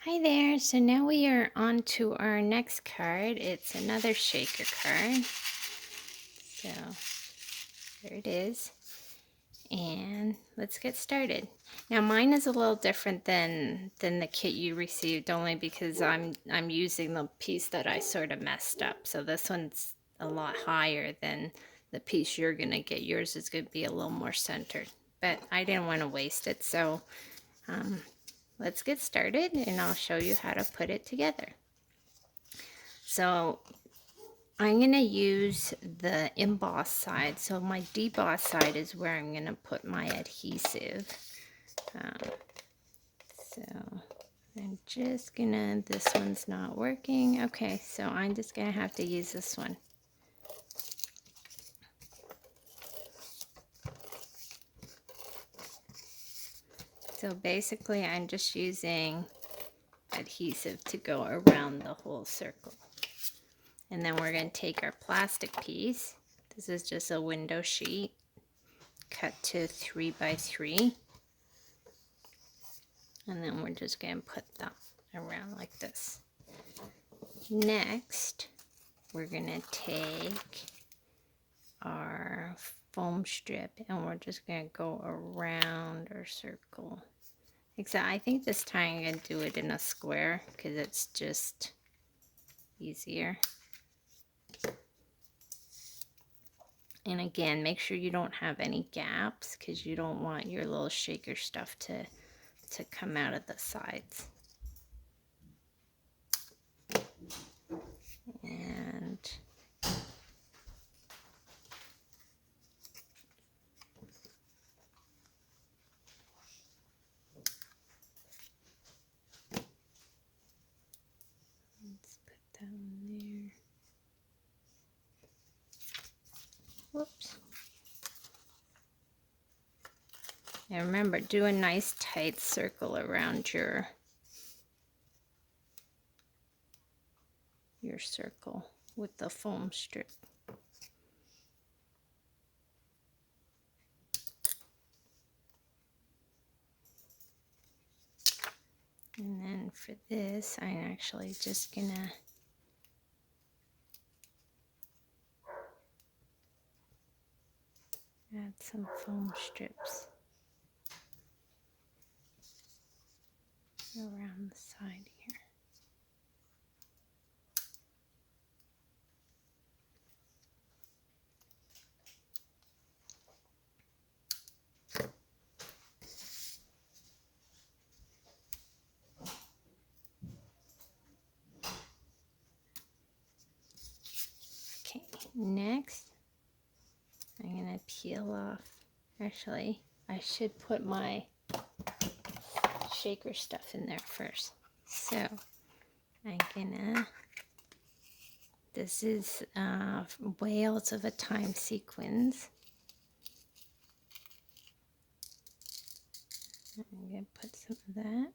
Hi there, so now we are on to our next card. It's another shaker card. So there it is. And let's get started. Now mine is a little different than the kit you received, only because I'm using the piece that I sort of messed up. So this one's a lot higher than the piece you're gonna get. Yours is gonna be a little more centered. But I didn't want to waste it, so let's get started and I'll show you how to put it together. So I'm going to use the emboss side. So my deboss side is where I'm going to put my adhesive. So I'm just going to, this one's not working. Okay, so I'm just going to have to use this one. So basically I'm just using adhesive to go around the whole circle. And then we're going to take our plastic piece. This is just a window sheet cut to 3 by 3. And then we're just going to put that around like this. Next, we're going to take our foam strip and we're just going to go around our circle. Except I think this time I'm going to do it in a square because it's just easier. And again, make sure you don't have any gaps because you don't want your little shaker stuff to come out of the sides. And let's put that on there. Whoops. And remember, do a nice tight circle around your circle with the foam strip. And then for this, I'm actually just gonna add some foam strips around the side here. Okay, next I'm gonna peel off. Actually, I should put my shaker stuff in there first. So I'm gonna, this is Whales of a Time sequins. I'm gonna put some of that.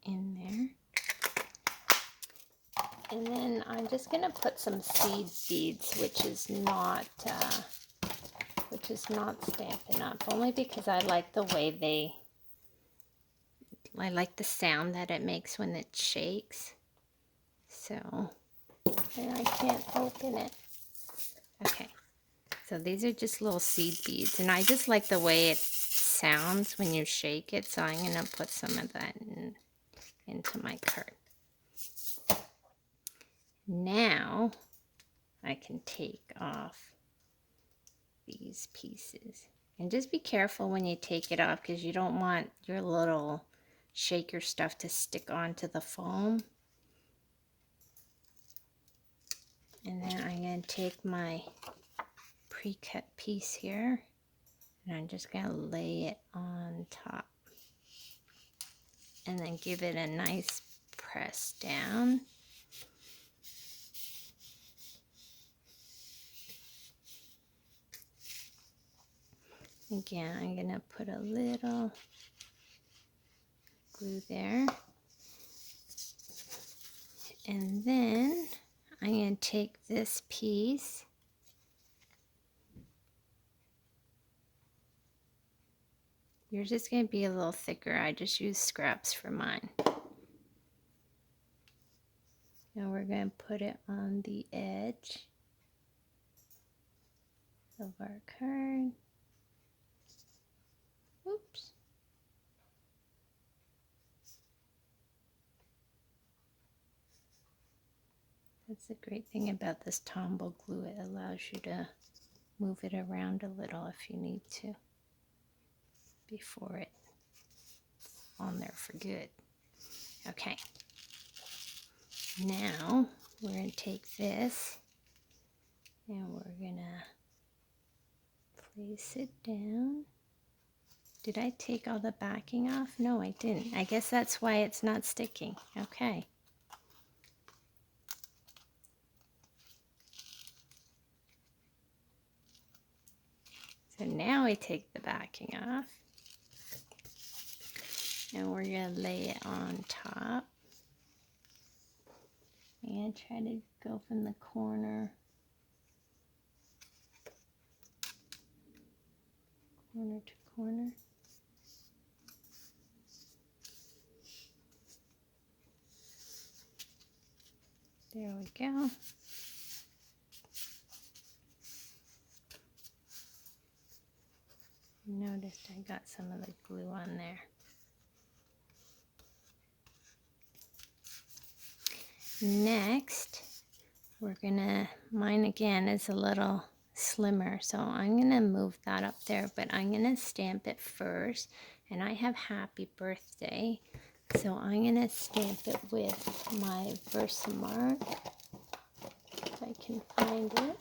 In there. And then I'm just going to put some seed beads, which is not Stampin' Up, only because I like the way I like the sound that it makes when it shakes. So, and I can't open it. Okay, so these are just little seed beads, and I just like the way it sounds when you shake it, so I'm going to put some of that into my card. Now I can take off these pieces, and just be careful when you take it off because you don't want your little shaker stuff to stick onto the foam. And then I'm going to take my pre-cut piece here and I'm just going to lay it on top and then give it a nice press down. Again, I'm going to put a little glue there. And then I'm going to take this piece Yours is going to be a little thicker. I just used scraps for mine. Now we're going to put it on the edge of our card. Oops. That's the great thing about this Tombow glue. It allows you to move it around a little if you need to before it's on there for good. Okay. Now we're going to take this and we're going to place it down. Did I take all the backing off? No, I didn't. I guess that's why it's not sticking. Okay. So now we take the backing off and we're going to lay it on top and try to go from the corner to corner. There we go. Noticed I got some of the glue on there. Next, we're gonna, mine again is a little slimmer, so I'm gonna move that up there, but I'm gonna stamp it first. And I have happy birthday, so I'm gonna stamp it with my Versamark, if I can find it.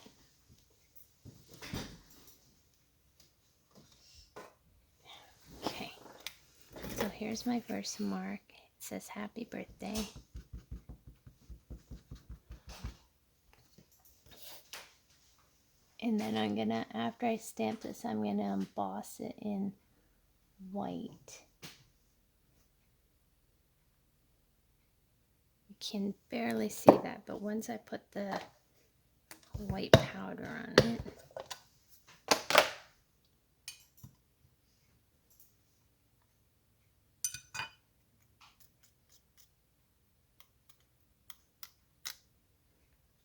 Okay, so here's my Versamark. It says happy birthday. And then I'm gonna, after I stamp this, I'm gonna emboss it in white. You can barely see that, but once I put the white powder on it,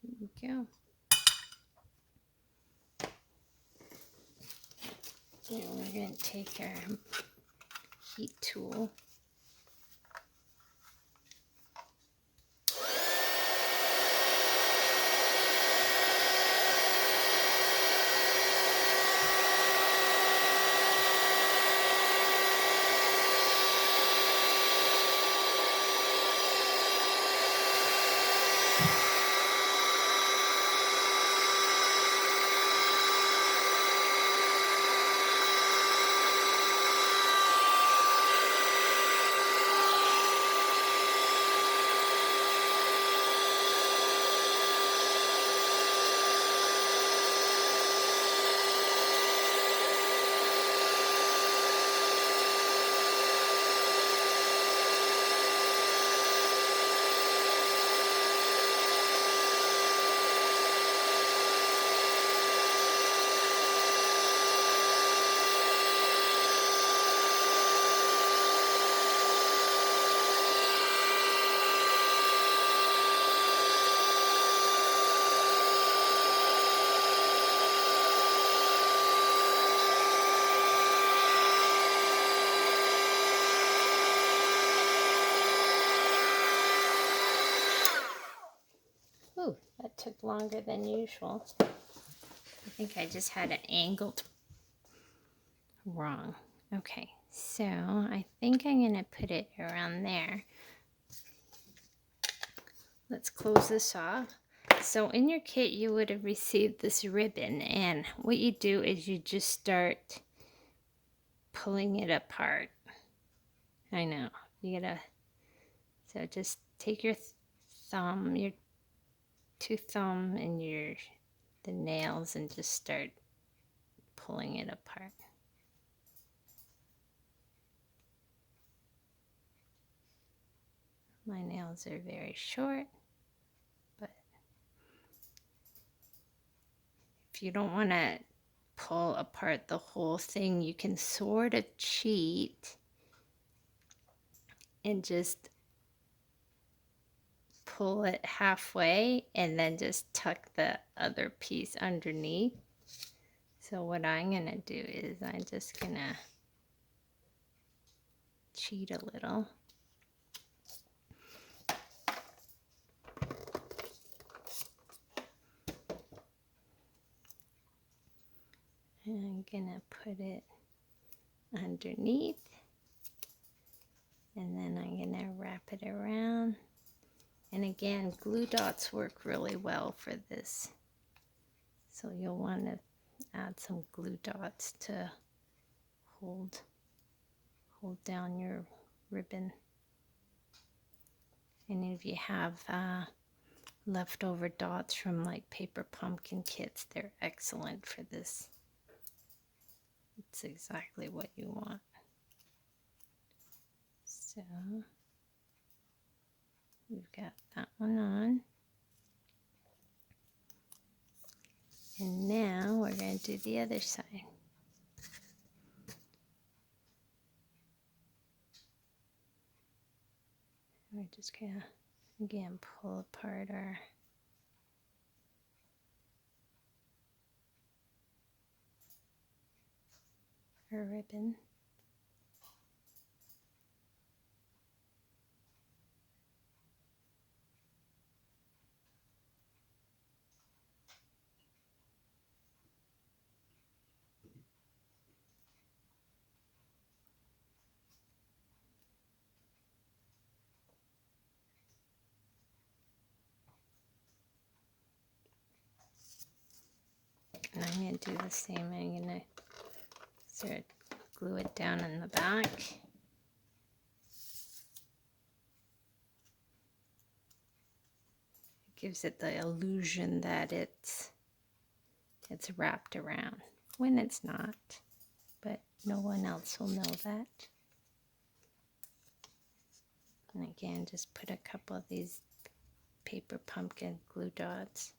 there we go. Then we're going to take our heat tool . Ooh, that took longer than usual. I think I just had it angled wrong. Okay, so I think I'm going to put it around there. Let's close this off. So in your kit, you would have received this ribbon, and what you do is you just start pulling it apart. I know, you gotta, so just take your thumb, your two thumb and the nails and just start pulling it apart. My nails are very short, but if you don't want to pull apart the whole thing. You can sort of cheat and just pull it halfway and then just tuck the other piece underneath. So what I'm gonna do is I'm just gonna cheat a little. And I'm gonna put it underneath, and then I'm gonna wrap it around. And again, glue dots work really well for this. So you'll want to add some glue dots to hold down your ribbon. And if you have leftover dots from like paper pumpkin kits, they're excellent for this. It's exactly what you want. So we've got that one on. And now we're going to do the other side. We're just going to, again, pull apart our ribbon. And I'm going to do the same. I'm going to sort of glue it down in the back. It gives it the illusion that it's wrapped around when it's not, but no one else will know that. And again, just put a couple of these paper pumpkin glue dots.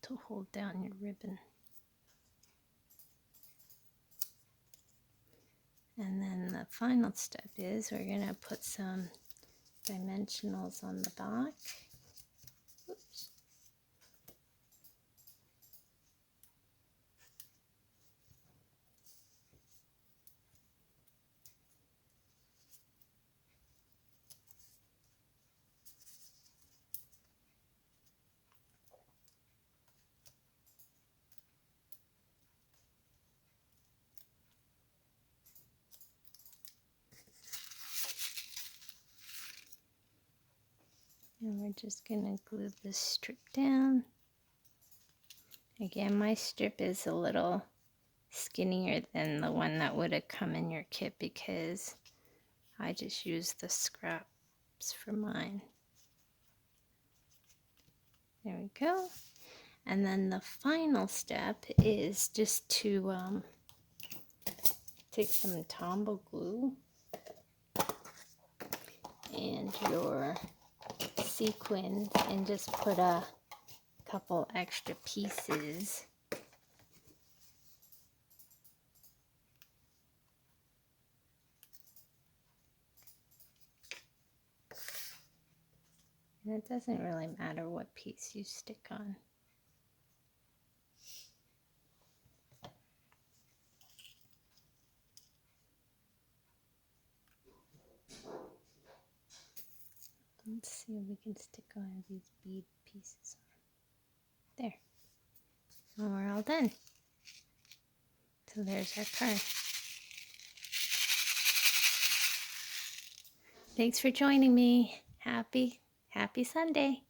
To hold down your ribbon. And then the final step is we're going to put some dimensionals on the back. Oops. And we're just going to glue this strip down. Again, my strip is a little skinnier than the one that would have come in your kit because I just used the scraps for mine. There we go. And then the final step is just to take some Tombow glue and your sequins and just put a couple extra pieces. And it doesn't really matter what piece you stick on. Let's see if we can stick one of these bead pieces on. There. And we're all done. So there's our card. Thanks for joining me. Happy Sunday.